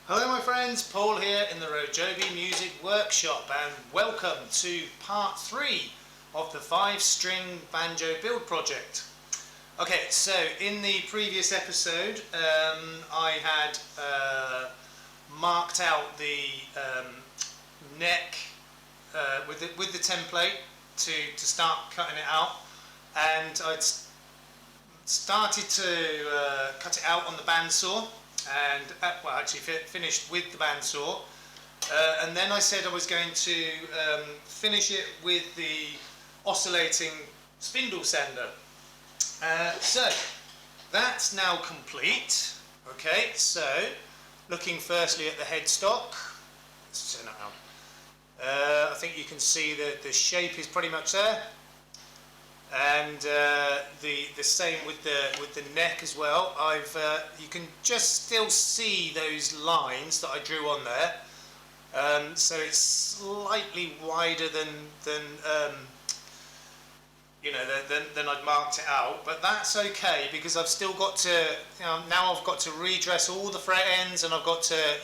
Hello my friends, Paul here in the RoJoBe Music Workshop, and welcome to part 3 of the 5-string banjo build project. Okay, so in the previous episode I had marked out the neck with the template to start cutting it out, and I'd started to cut it out on the bandsaw, and well, actually finished with the bandsaw, and then I said I was going to finish it with the oscillating spindle sander. So that's now complete. Okay, so looking firstly at the headstock, let's turn that on. I think you can see that the shape is pretty much there, and the same with the neck as well. You can just still see those lines that I drew on there. So it's slightly wider than I'd marked it out, but that's okay because I've still got to, now I've got to redress all the fret ends, and I've got to,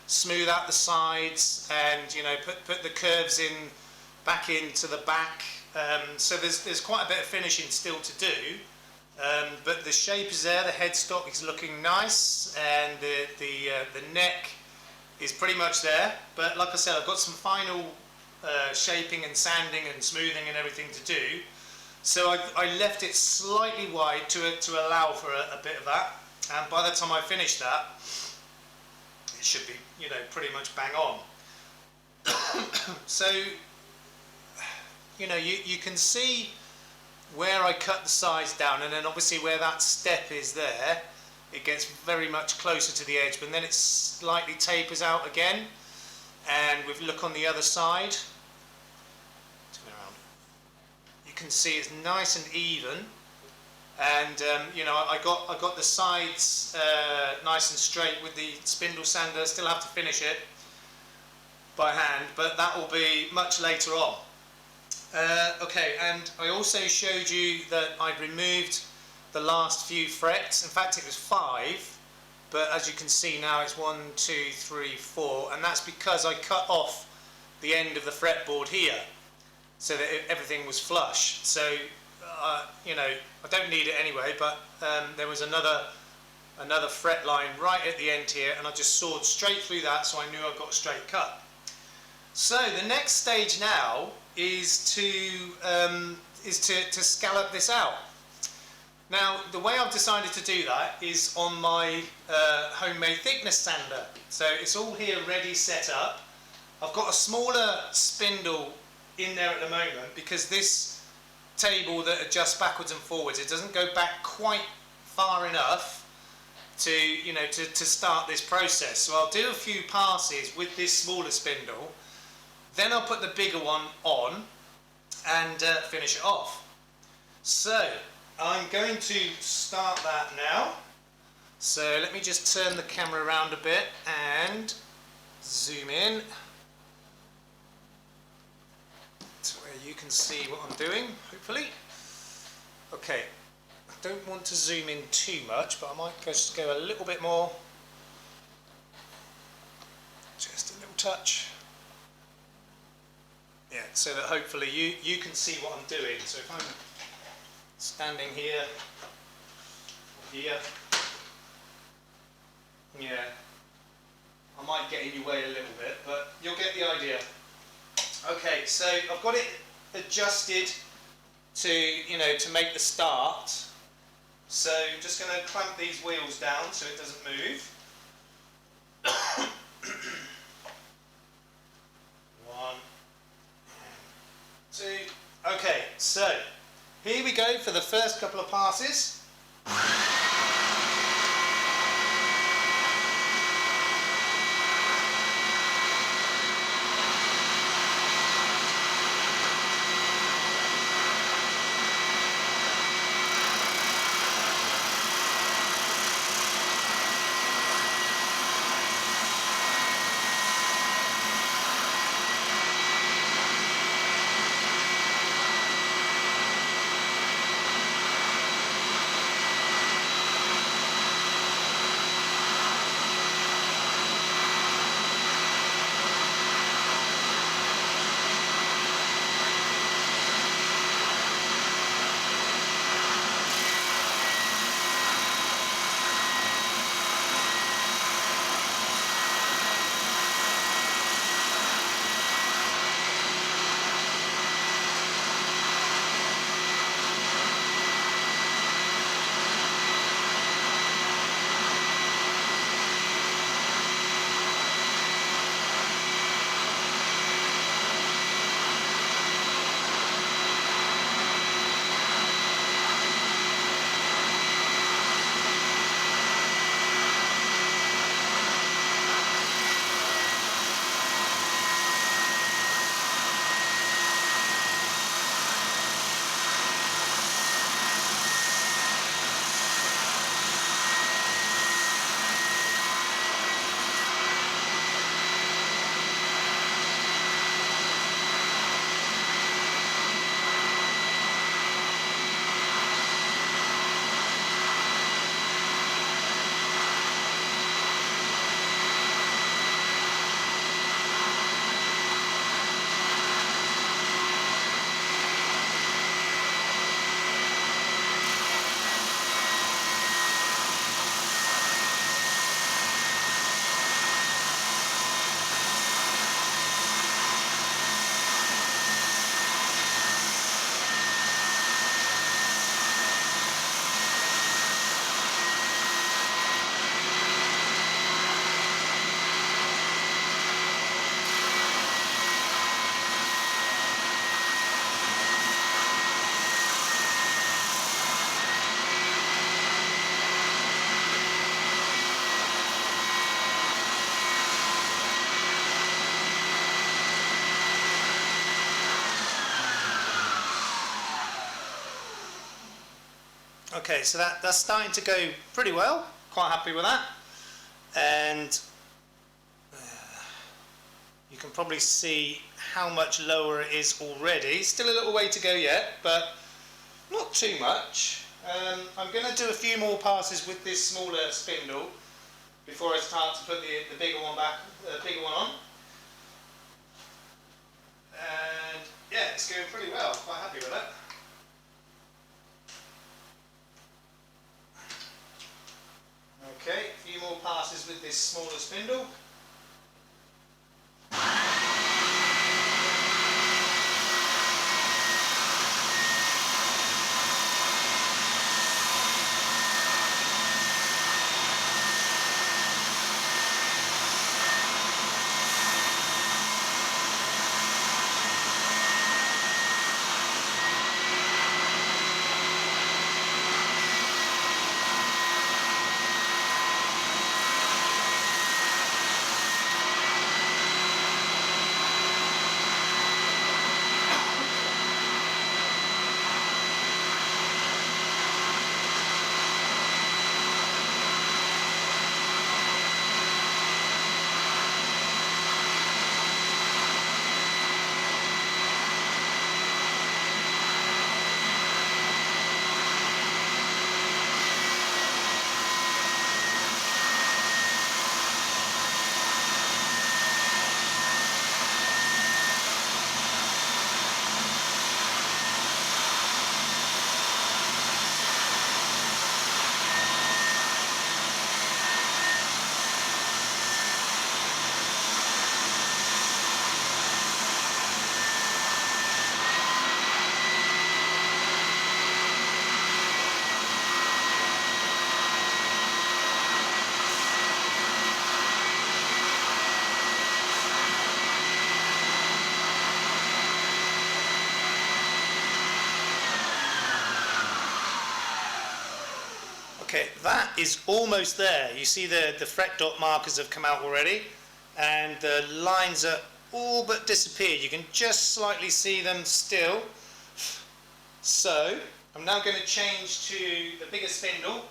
smooth out the sides, and put the curves back into the back. So there's quite a bit of finishing still to do, but the shape is there, the headstock is looking nice, and the neck is pretty much there. But like I said, I've got some final shaping and sanding and smoothing and everything to do. So I left it slightly wide to allow for a bit of that, and by the time I finish that, it should be pretty much bang on. So you can see where I cut the sides down, and then obviously where that step is there, it gets very much closer to the edge, but then it slightly tapers out again. And with look on the other side, turn around, you can see it's nice and even, and I got the sides nice and straight with the spindle sander. Still have to finish it by hand, but that will be much later on. Okay, and I also showed you that I'd removed the last few frets. In fact, it was 5, but as you can see now it's 1, 2, 3, 4, and that's because I cut off the end of the fretboard here so that everything was flush. So I don't need it anyway, but there was another fret line right at the end here, and I just sawed straight through that, so I knew I got a straight cut. So the next stage now is to scallop this out. Now, the way I've decided to do that is on my homemade thickness sander. So it's all here ready, set up. I've got a smaller spindle in there at the moment because this table that adjusts backwards and forwards, it doesn't go back quite far enough to start this process. So I'll do a few passes with this smaller spindle. Then I'll put the bigger one on and finish it off. So I'm going to start that now. So let me just turn the camera around a bit and zoom in to where you can see what I'm doing, hopefully. Okay, I don't want to zoom in too much, but I might just go a little bit more. Just a little touch. Yeah, so that hopefully you can see what I'm doing. So if I'm standing here, yeah, I might get in your way a little bit, but you'll get the idea. Okay, so I've got it adjusted to make the start. So I'm just going to clamp these wheels down so it doesn't move. 1, 2. Okay, so here we go for the first couple of passes. Okay, so that's starting to go pretty well. Quite happy with that. And you can probably see how much lower it is already. Still a little way to go yet, but not too much. I'm going to do a few more passes with this smaller spindle before I start to put the bigger one back, the bigger one on. And yeah, it's going pretty well. Quite happy with that. Okay, a few more passes with this smaller spindle. Okay, that is almost there. You see the fret dot markers have come out already, and the lines are all but disappeared. You can just slightly see them still. So I'm now going to change to the bigger spindle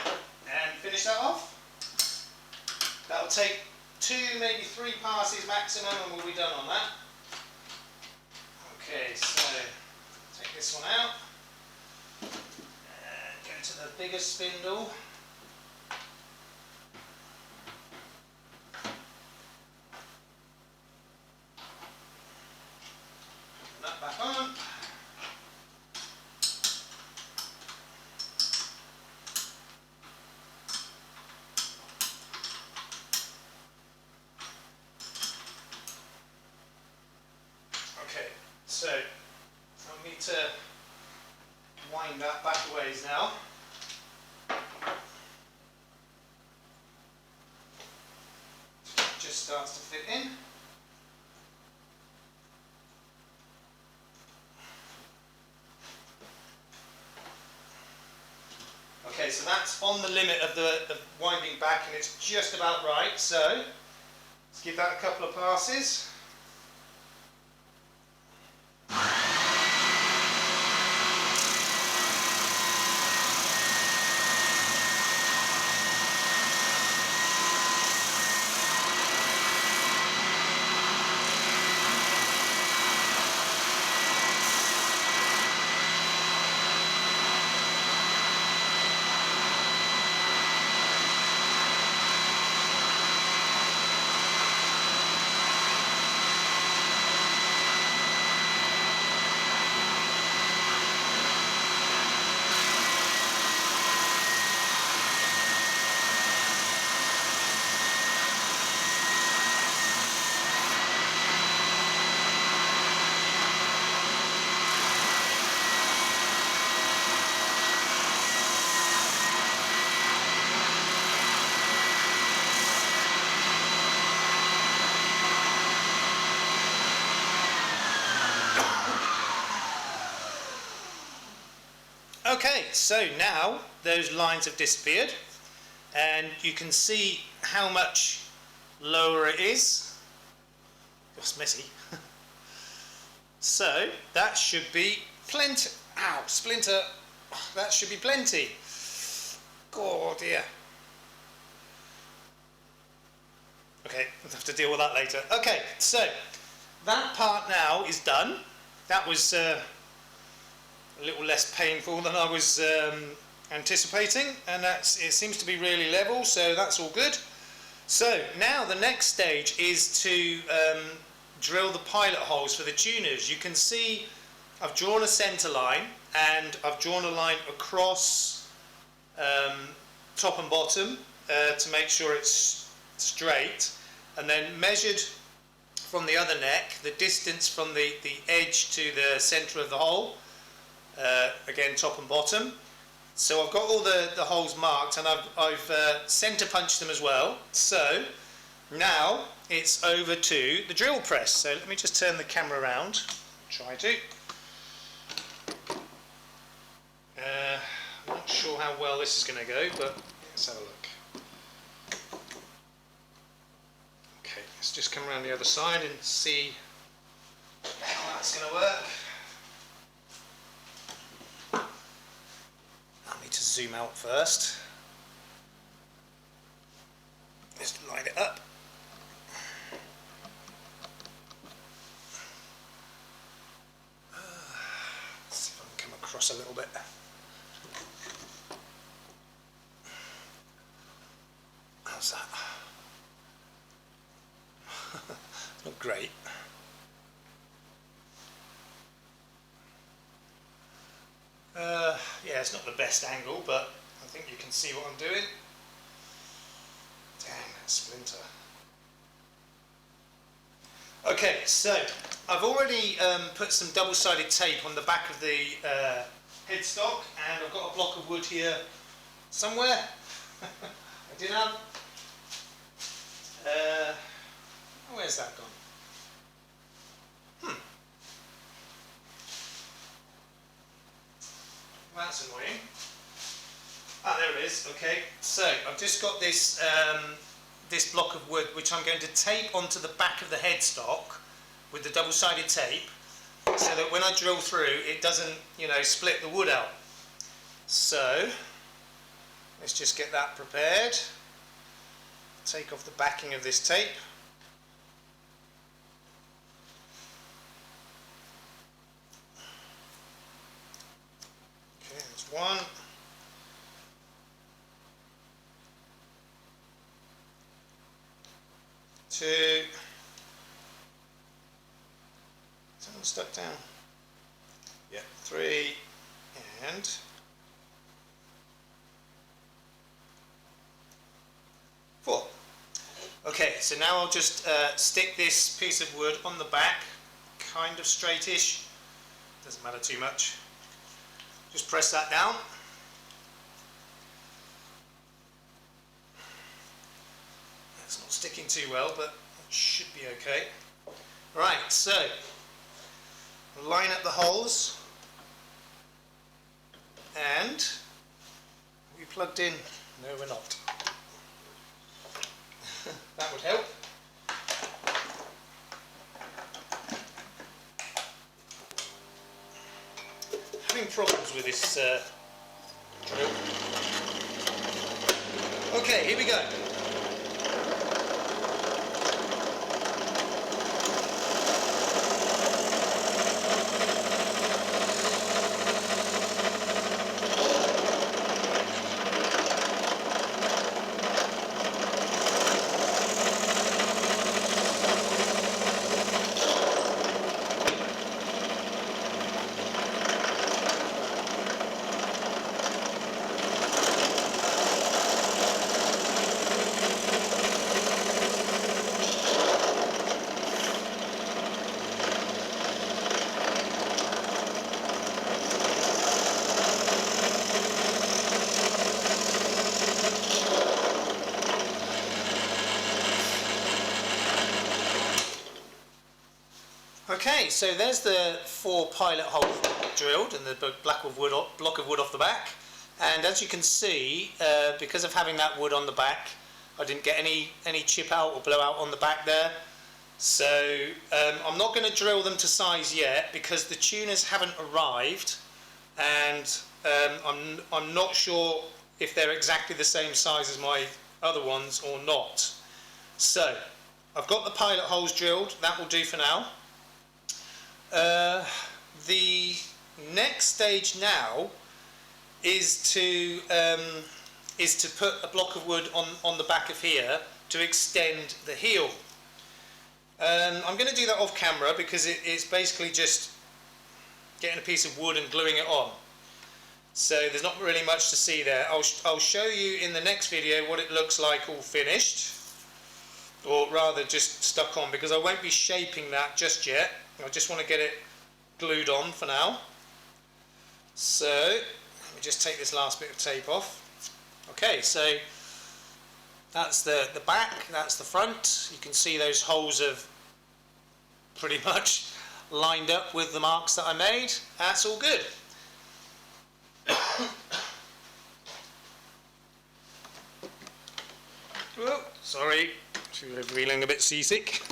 and finish that off. That'll take 2, maybe 3 passes maximum, and we'll be done on that. Okay, so take this one out. To the bigger spindle. Put that back on. Okay, so I need to wind that back a ways now. Just starts to fit in. Okay, so that's on the limit of the winding back, and it's just about right. So let's give that a couple of passes. Okay, so now those lines have disappeared, and you can see how much lower it is. It's messy. So that should be plenty. Ow, splinter. that should be plenty. Oh dear. Okay, we'll have to deal with that later. Okay, so that part now is done. That was a little less painful than I was anticipating, and it seems to be really level, so that's all good. So now the next stage is to drill the pilot holes for the tuners. You can see I've drawn a centre line, and I've drawn a line across top and bottom to make sure it's straight, and then measured from the other neck the distance from the edge to the centre of the hole, again top and bottom. So I've got all the holes marked, and I've centre punched them as well. So now it's over to the drill press. So let me just turn the camera around, try to. I'm not sure how well this is going to go, but let's have a look. Okay, let's just come around the other side and see how that's going to work. I need to zoom out first. Just line it up. Let's see if I can come across a little bit. How's that? Not great. Yeah, it's not the best angle, but I think you can see what I'm doing. Dang, that splinter. Okay, so I've already put some double-sided tape on the back of the headstock, and I've got a block of wood here somewhere. I did have. Where's that gone? That's annoying. Ah, there it is. Okay, so I've just got this this block of wood which I'm going to tape onto the back of the headstock with the double-sided tape, so that when I drill through it doesn't, you know, split the wood out. So let's just get that prepared. Take off the backing of this tape. Okay, there's one. Two. Is that one stuck down? Yeah. Three. And four. Okay, so now I'll just stick this piece of wood on the back, kind of straightish, doesn't matter too much. Just press that down. It's not sticking too well, but it should be okay. Right, so line up the holes, and are we plugged in? No, we're not. That would help. Having problems with this drill. Okay, here we go. Okay, so there's the 4 pilot holes drilled and the block of wood off the back. And as you can see, because of having that wood on the back, I didn't get any chip out or blow out on the back there. So I'm not going to drill them to size yet because the tuners haven't arrived, and I'm not sure if they're exactly the same size as my other ones or not. So I've got the pilot holes drilled, that will do for now. The next stage now is to put a block of wood on the back of here to extend the heel. I'm going to do that off camera because it's basically just getting a piece of wood and gluing it on. So there's not really much to see there. I'll show you in the next video what it looks like all finished, or rather just stuck on, because I won't be shaping that just yet. I just want to get it glued on for now. So let me just take this last bit of tape off. Okay, so that's the back, that's the front. You can see those holes have pretty much lined up with the marks that I made. That's all good. Oh, sorry, feeling a bit seasick.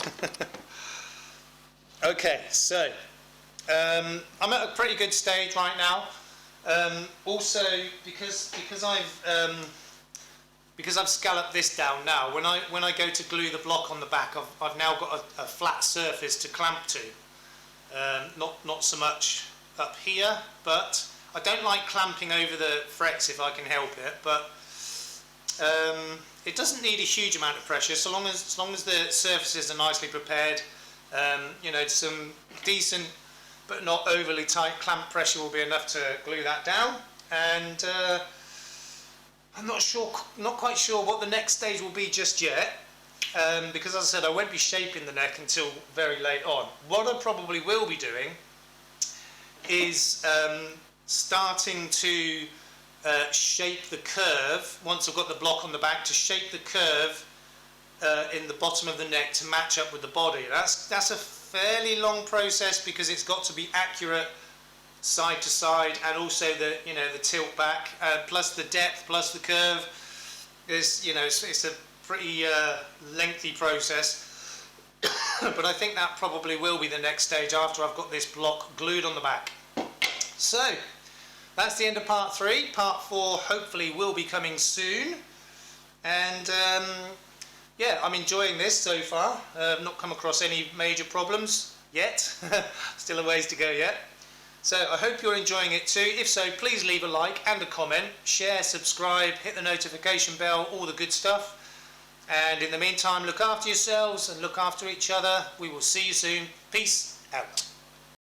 Okay, so I'm at a pretty good stage right now. Also, because I've scalloped this down now, when I go to glue the block on the back, I've now got a flat surface to clamp to. Not so much up here, but I don't like clamping over the frets if I can help it. But it doesn't need a huge amount of pressure, so long as the surfaces are nicely prepared. You know, some decent but not overly tight clamp pressure will be enough to glue that down. And I'm not quite sure what the next stage will be just yet, because as I said, I won't be shaping the neck until very late on. What I probably will be doing is starting to shape the curve, once I've got the block on the back, to shape the curve in the bottom of the neck to match up with the body. That's a fairly long process because it's got to be accurate side to side, and also the tilt back, plus the depth, plus the curve. It's a pretty lengthy process. But I think that probably will be the next stage after I've got this block glued on the back. So that's the end of part 3. Part 4 hopefully will be coming soon. And yeah, I'm enjoying this so far. I've not come across any major problems yet. Still a ways to go yet. So I hope you're enjoying it too. If so, please leave a like and a comment, share, subscribe, hit the notification bell, all the good stuff. And in the meantime, look after yourselves and look after each other. We will see you soon. Peace out.